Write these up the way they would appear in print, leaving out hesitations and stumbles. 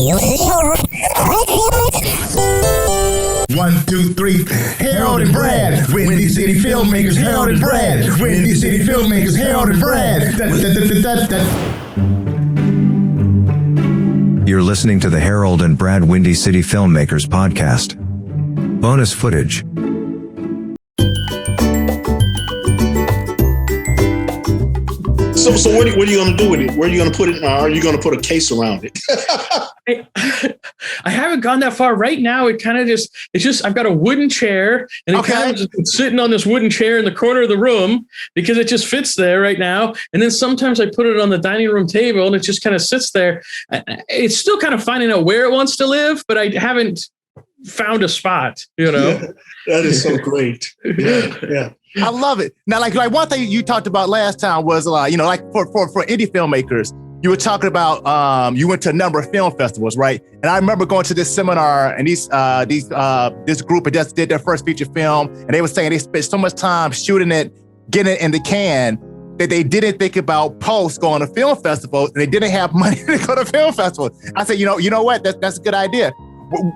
One, two, three. Harold and Brad, Windy City Filmmakers. Harold and Brad, Windy City Filmmakers. Harold and Brad. You're listening to the Harold and Brad Windy City Filmmakers podcast. Bonus footage. So what are you going to do with it? Where are you going to put it? Are you going to put a case around it? I haven't gone that far. Right now, it's just I've got a wooden chair, and it kind of just sitting on this wooden chair in the corner of the room because it just fits there right now. And then sometimes I put it on the dining room table, and it just kind of sits there. It's still kind of finding out where it wants to live, but I haven't found a spot, you know. Yeah, that is so great. Yeah. I love it. Now, like one thing you talked about last time was, like for indie filmmakers, you were talking about you went to a number of film festivals, right? And I remember going to this seminar, and this group had just did their first feature film, and they were saying they spent so much time shooting it, getting it in the can, that they didn't think about post going to film festivals, and they didn't have money to go to film festivals. I said, you know what? That's a good idea.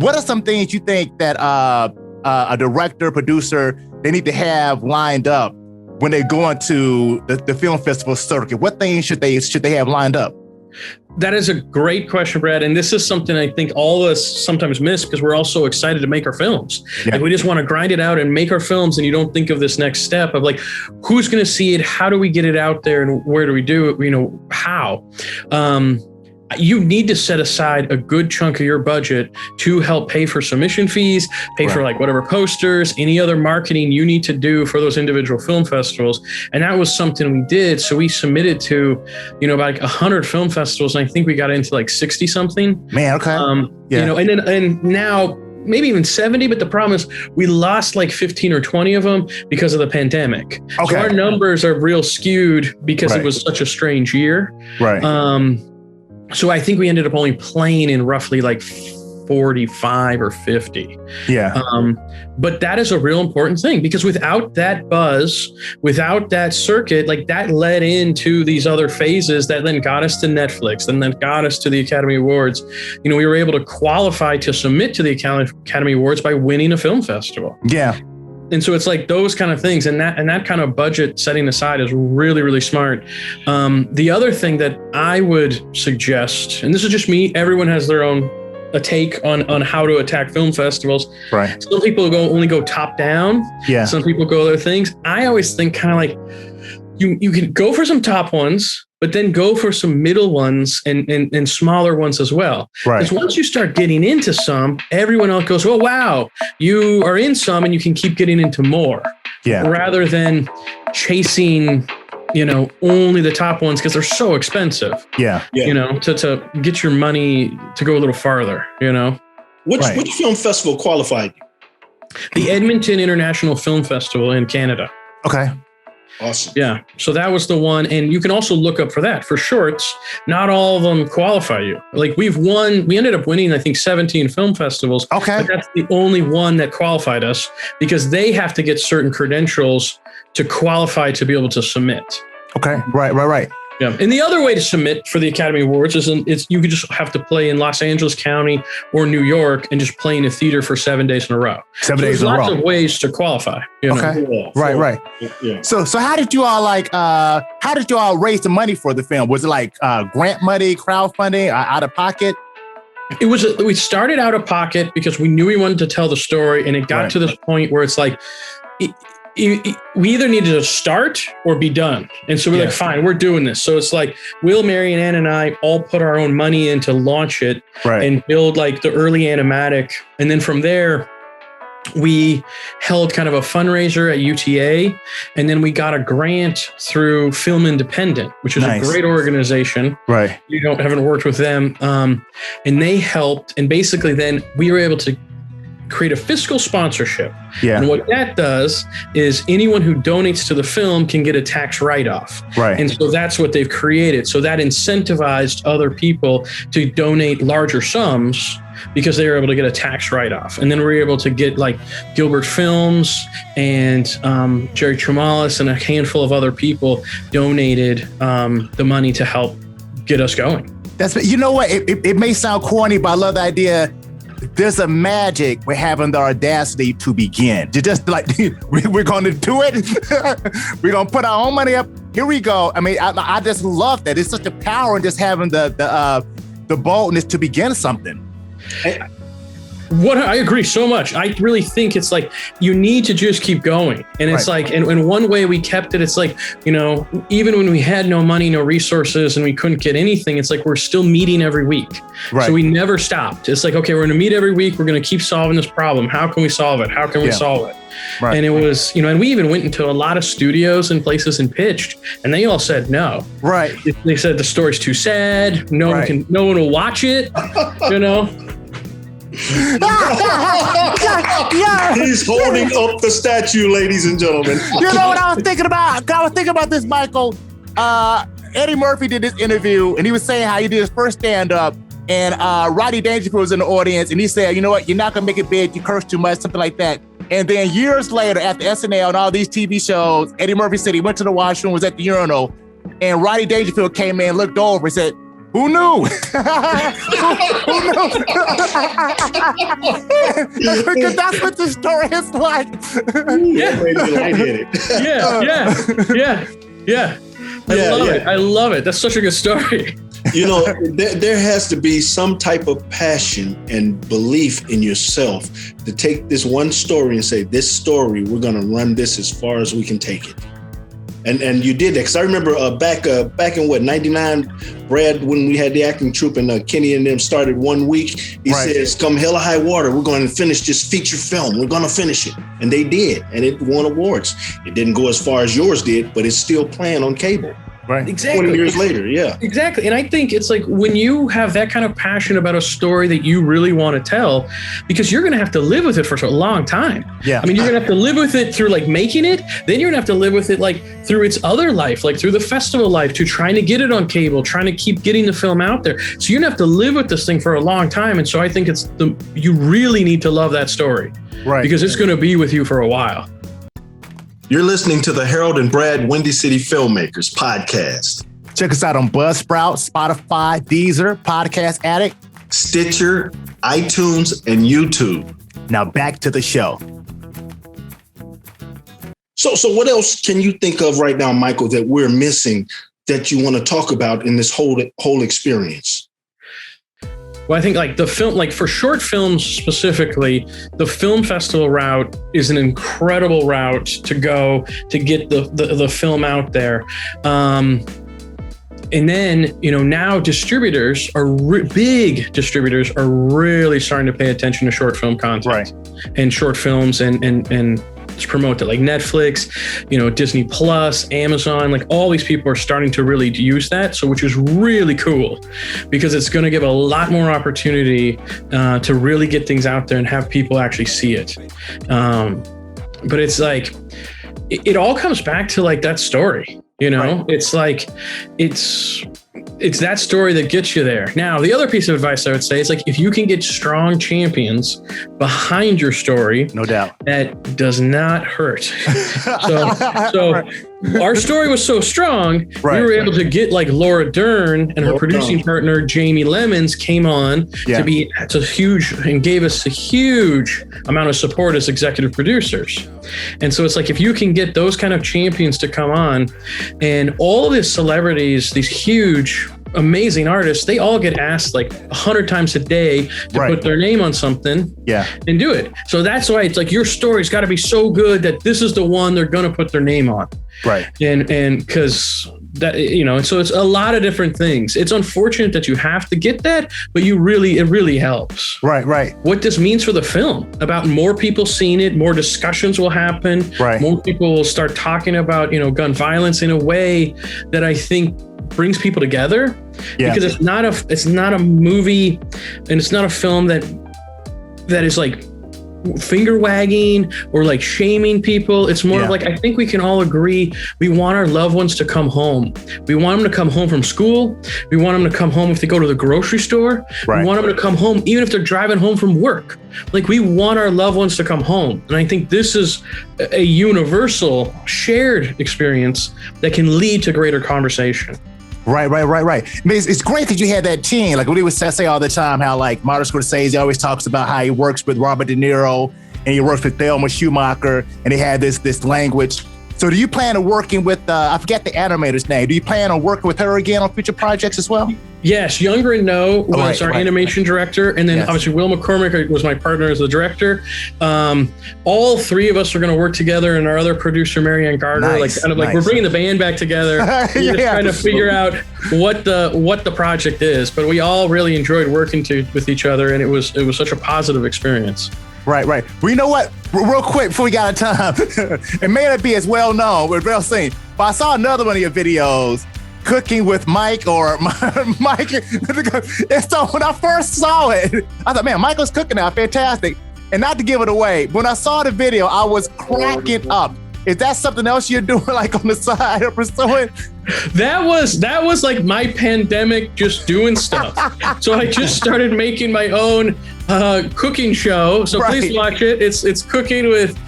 What are some things you think that a director, producer, they need to have lined up when they go into the film festival circuit? What things should they have lined up? That is a great question, Brad. And this is something I think all of us sometimes miss because we're all so excited to make our films. Yeah. Like we just want to grind it out and make our films, and you don't think of this next step of like, who's going to see it? How do we get it out there? And where do we do it? You know, how? You need to set aside a good chunk of your budget to help pay for submission fees, pay for like whatever posters, any other marketing you need to do for those individual film festivals. And that was something we did. So we submitted to, about like 100 film festivals. And I think we got into like 60 something. Man, okay. And now maybe even 70, but the problem is we lost like 15 or 20 of them because of the pandemic. Okay. So our numbers are real skewed because it was such a strange year. Right. So I think we ended up only playing in roughly like 45 or 50. Yeah. But that is a real important thing because without that buzz, without that circuit, like that led into these other phases that then got us to Netflix and then got us to the Academy Awards. We were able to qualify to submit to the Academy Awards by winning a film festival. Yeah. And so it's like those kind of things, and that kind of budget setting aside is really, really smart. The other thing that I would suggest, and this is just me, everyone has their own take on how to attack film festivals. Right. Some people only go top down. Yeah. Some people go other things. I always think kind of like you can go for some top ones, but then go for some middle ones and smaller ones as well. Right. Because once you start getting into some, everyone else goes, oh, wow, you are in some and you can keep getting into more. Yeah. Rather than chasing, only the top ones because they're so expensive. Yeah. To get your money to go a little farther, Which film festival qualified you? The Edmonton International Film Festival in Canada. Okay. Awesome. Yeah. So that was the one. And you can also look up for that. For shorts, not all of them qualify you. Like we ended up winning, I think, 17 film festivals. Okay. But that's the only one that qualified us because they have to get certain credentials to qualify to be able to submit. Okay. Right. Yeah. And the other way to submit for the Academy Awards is you could just have to play in Los Angeles County or New York and just play in a theater for 7 days in a row. 7 days in a row. There's lots of ways to qualify. Okay. Right. Yeah. So how did you all raise the money for the film? Was it like grant money, crowdfunding, out of pocket? We started out of pocket because we knew we wanted to tell the story, and it got to this point where it's like, we either needed to start or be done. And so we're like, fine, we're doing this. So it's like Will, Mary, and Ann and I all put our own money in to launch it and build like the early animatic. And then from there, we held kind of a fundraiser at UTA. And then we got a grant through Film Independent, which is a great organization. Right. Haven't worked with them. And they helped. And basically then we were able to create a fiscal sponsorship. Yeah. And what that does is anyone who donates to the film can get a tax write-off. Right. And so that's what they've created. So that incentivized other people to donate larger sums because they were able to get a tax write-off. And then we were able to get like Gilbert Films and Jerry Tremalis and a handful of other people donated the money to help get us going. You know what? It may sound corny, but I love the idea. There's a magic with having the audacity to begin. To just like, we're going to do it. We're going to put our own money up. Here we go. I mean, I just love that. It's such a power in just having the boldness to begin something. What I agree so much. I really think it's like you need to just keep going. And it's like, and one way we kept it, it's like, you know, even when we had no money, no resources, and we couldn't get anything, it's like we're still meeting every week. Right. So we never stopped. It's like, okay, we're going to meet every week. We're going to keep solving this problem. How can we solve it? How can we solve it? Right. And it was, you know, and we even went into a lot of studios and places and pitched, and they all said no. Right. They said the story's too sad. No one will watch it. You know. He's holding up the statue, ladies and gentlemen. You know what I was thinking about? I was thinking about this, Michael. Eddie Murphy did this interview, and he was saying how he did his first stand-up, and Rodney Dangerfield was in the audience, and he said, you know what, you're not going to make it big, you curse too much, something like that. And then years later, after SNL and all these TV shows, Eddie Murphy said he went to the washroom, was at the urinal, and Rodney Dangerfield came in, looked over, and said, who knew? Who knew? Because that's what the story is like. Yeah. I love it. That's such a good story. You know, there has to be some type of passion and belief in yourself to take this one story and say, this story, we're going to run this as far as we can take it. And you did that, because I remember back in 99, Brad, when we had the acting troupe and Kenny and them started 1 week, he says, come hell or high water, we're going to finish this feature film. We're going to finish it. And they did. And it won awards. It didn't go as far as yours did, but it's still playing on cable. Right. Exactly. 20 years later, yeah. Exactly. And I think it's like when you have that kind of passion about a story that you really want to tell, because you're going to have to live with it for a long time. Yeah. I mean, you're going to have to live with it through like making it. Then you're going to have to live with it like through its other life, like through the festival life, to trying to get it on cable, trying to keep getting the film out there. So you're going to have to live with this thing for a long time. And so I think you really need to love that story. Right. Because it's going to be with you for a while. You're listening to the Harold and Brad Windy City Filmmakers podcast. Check us out on Buzzsprout, Spotify, Deezer, Podcast Addict, Stitcher, iTunes, and YouTube. Now back to the show. So what else can you think of right now, Michael, that we're missing that you want to talk about in this whole experience? Well, I think like the film, like for short films specifically, the film festival route is an incredible route to go to get the film out there. And then, you know, now distributors are big distributors are really starting to pay attention to short film content and short films and promote it, like Netflix, you know, Disney Plus, Amazon, like all these people are starting to really use that. So, which is really cool because it's going to give a lot more opportunity to really get things out there and have people actually see it. But it's like, it all comes back to like that story, you know, it's like, it's that story that gets you there. Now, the other piece of advice I would say is like, if you can get strong champions behind your story, no doubt, that does not hurt. So our story was so strong, we were able to get like Laura Dern and her producing partner, Jamie Lemons, came on to be huge and gave us a huge amount of support as executive producers. And so it's like, if you can get those kind of champions to come on, and all these celebrities, these huge, amazing artists, they all get asked like 100 times a day to put their name on something and do it. So that's why it's like your story's got to be so good that this is the one they're going to put their name on. Right. And because that, you know, so it's a lot of different things. It's unfortunate that you have to get that, but it really helps. Right. What this means for the film, about more people seeing it, more discussions will happen. More people will start talking about, you know, gun violence in a way that I think brings people together, because it's not a movie and it's not a film that is like finger wagging or like shaming people. It's more of like, I think we can all agree we want our loved ones to come home. We want them to come home from school. We want them to come home if they go to the grocery store. We want them to come home even if they're driving home from work. Like, we want our loved ones to come home. And I think this is a universal shared experience that can lead to greater conversation. Right. I mean, it's great that you had that team. Like we would say all the time, how like Martin Scorsese always talks about how he works with Robert De Niro and he works with Thelma Schumacher, and they had this language. So do you plan on working with, I forget the animator's name. Do you plan on working with her again on future projects as well? Yes, Younger and No was our animation director. And then obviously Will McCormick was my partner as the director. All three of us are going to work together, and our other producer, Marianne Gardner, we're bringing the band back together. We're just trying to figure out what the project is. But we all really enjoyed working with each other, and it was such a positive experience. Right. Well, you know what? Real quick before we got out of time, it may not be as well known, but real seen. But I saw another one of your videos, Cooking with Mike or Mike. And so when I first saw it, I thought, man, Michael's cooking now, fantastic. And not to give it away, when I saw the video, I was cracking up. Is that something else you're doing like on the side or pursuing? That was like my pandemic just doing stuff. So I just started making my own cooking show. So please watch it. It's cooking with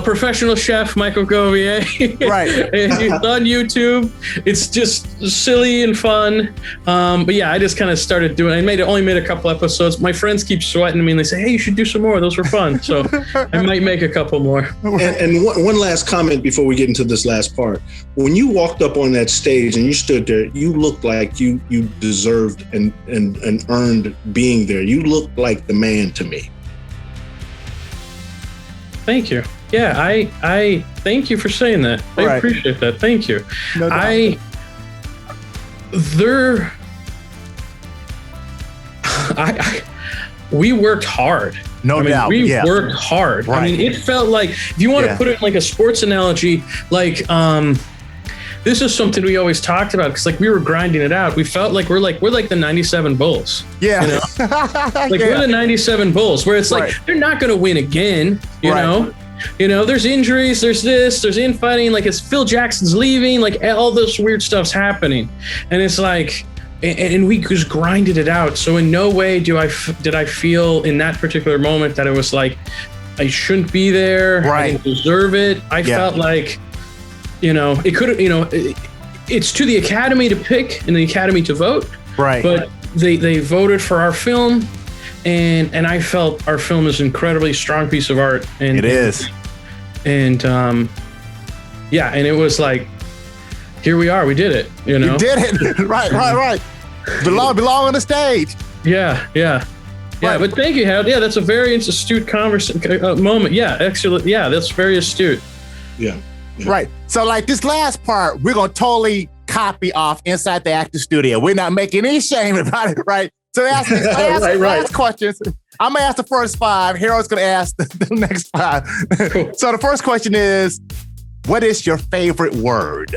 professional chef Micahel Govier. Right. It's on YouTube. It's just silly and fun. But yeah, I just kind of started doing. Only made a couple episodes. My friends keep sweating me and they say, "Hey, you should do some more. Those were fun." So I might make a couple more. And one last comment before we get into this last part. When you walked up on that stage and you stood there, you looked like you deserved and earned being there. You looked like the man to me. Thank you. Yeah, I thank you for saying that. I appreciate that. Thank you. No doubt. We worked hard. No doubt. We worked hard. Right. I mean, it felt like, if you want to put it in like a sports analogy, like this is something we always talked about, because like we were grinding it out. We felt like we're like the 97 Bulls. Yeah. You know? We're the 97 Bulls, where it's like they're not going to win again, you know? You know, there's injuries, there's infighting, like it's Phil Jackson's leaving, like all this weird stuff's happening. And it's like, and we just grinded it out. So in no way did I feel in that particular moment that it was like I shouldn't be there. I didn't deserve it. I felt like, you know, it could have, you know, it's to the Academy to pick and the Academy to vote. Right. But they voted for our film, and I felt our film is an incredibly strong piece of art. And it is. And yeah, and it was like, here we are. We did it. You know, you did it. right. Belong on the stage. Yeah. But thank you, Harold. Yeah, that's a very astute moment. Yeah, excellent. Yeah, that's very astute. Yeah. Right. So like this last part, we're gonna totally copy off inside the actor studio. We're not making any shame about it, right? So ask last questions. I'm gonna ask the first 5. Harold's gonna ask the next 5. Cool. So the first question is, what is your favorite word?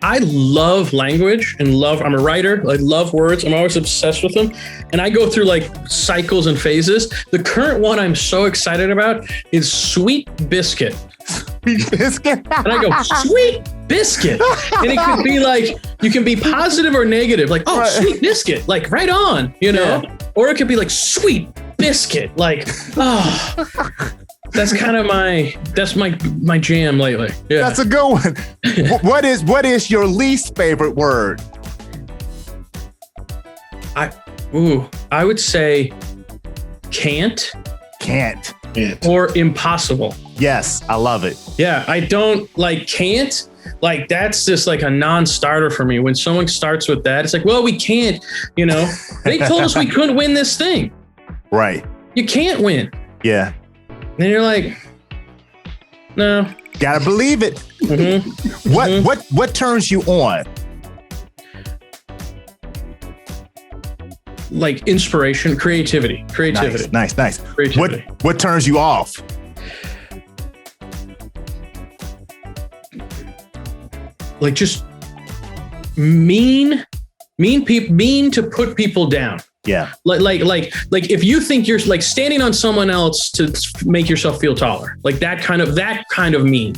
I love language and I'm a writer. I love words. I'm always obsessed with them. And I go through like cycles and phases. The current one I'm so excited about is sweet biscuit. Sweet biscuit? And I go, sweet biscuit. And it could be like, you can be positive or negative. Like, oh, sweet biscuit. Like right on, you know? Yeah. Or it could be like sweet biscuit. Like, oh. That's kind of my jam lately. Yeah. That's a good one. What is your least favorite word? I would say can't. Can't. Or impossible. Yes, I love it. Yeah, I don't like can't. Like that's just like a non-starter for me. When someone starts with that, it's like, well, we can't, you know. They told us we couldn't win this thing. Right. You can't win. Yeah. Then you're like, no. Gotta believe it. Mm-hmm. What turns you on? Like inspiration, creativity. Nice. Creativity. What turns you off? Like just mean to put people down. Yeah. Like if you think you're like standing on someone else to make yourself feel taller, like that kind of mean,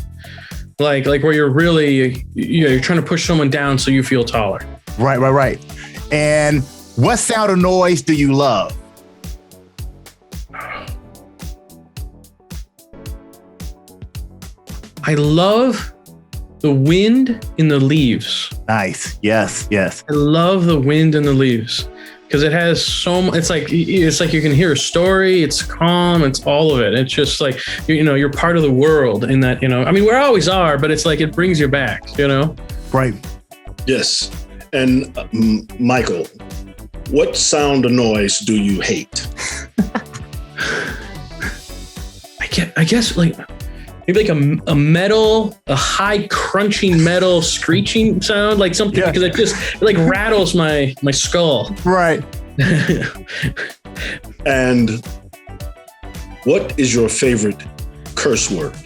like where you're really, you know, you're trying to push someone down so you feel taller. Right. And what sound or noise do you love? I love the wind in the leaves. Nice. Yes. Yes. I love the wind in the leaves because it has it's like you can hear a story. It's calm. It's all of it. It's just like, you're part of the world in that, I mean, we always are, but it's like, it brings you back, Right. Yes. And Michael, what sound or noise do you hate? I guess like maybe like a high crunching metal screeching sound, like something, because it like rattles my skull. Right. And what is your favorite curse word?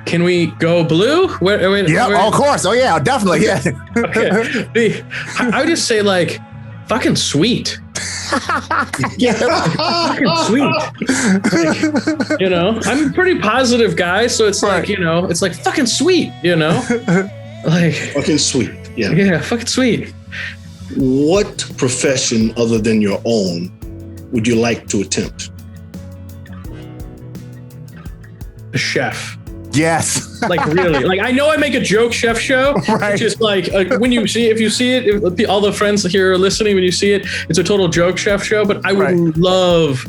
Can we go blue? Of course. Oh yeah, definitely. Yeah. Okay. I would just say like fucking sweet. Fucking sweet. Like, I'm a pretty positive guy, so it's like, it's like fucking sweet, like Fucking sweet. Yeah. Yeah, fucking sweet. What profession other than your own would you like to attempt? A chef. Yes. Like really, like I know I make a joke chef show, right. Which is like when if you see it, all the friends here are listening, when you see it, it's a total joke chef show. But I would love,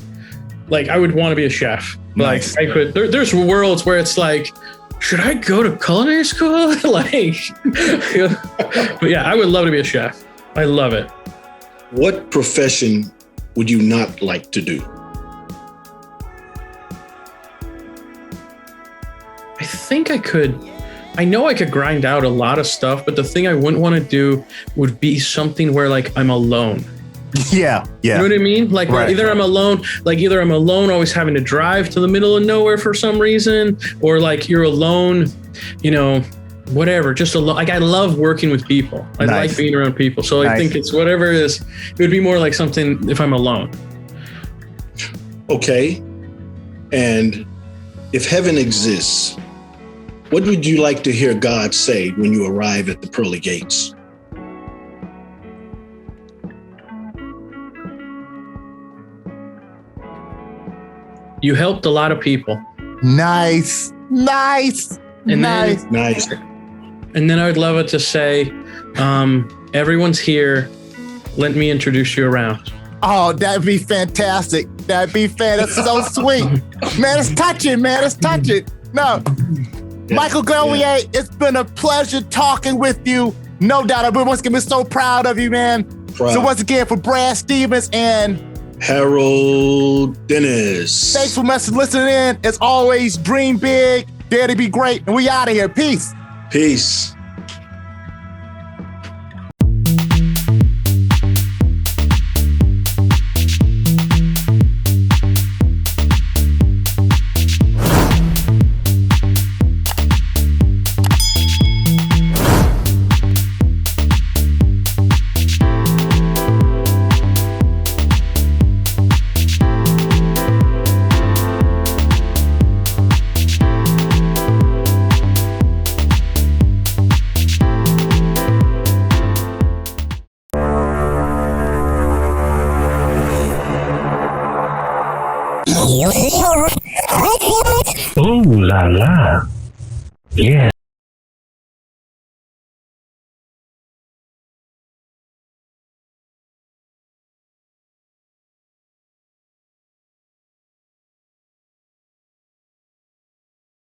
like, I would want to be a chef. Nice. Like I could. There's worlds where it's like, should I go to culinary school? Like, but yeah, I would love to be a chef. I love it. What profession would you not like to do? I think I know I could grind out a lot of stuff, but the thing I wouldn't want to do would be something where like I'm alone. Yeah. You know what I mean? Like either I'm alone, always having to drive to the middle of nowhere for some reason, or like you're alone, whatever, just alone. Like I love working with people. I like being around people. So I think it's whatever it is, it would be more like something if I'm alone. Okay. And if heaven exists, what would you like to hear God say when you arrive at the pearly gates? You helped a lot of people. Nice. Nice. And then I would love it to say, everyone's here. Let me introduce you around. Oh, that'd be fantastic. That's so sweet. Man, it's touching, No. Yeah, Micahel Govier, It's been a pleasure talking with you. No doubt. I've been once again so proud of you, man. Proud. So once again, for Brad Stevens and Harold Dennis. Thanks for listening in. As always, dream big, dare to be great, and we out of here. Peace. Peace. Ooh la la. Yeah.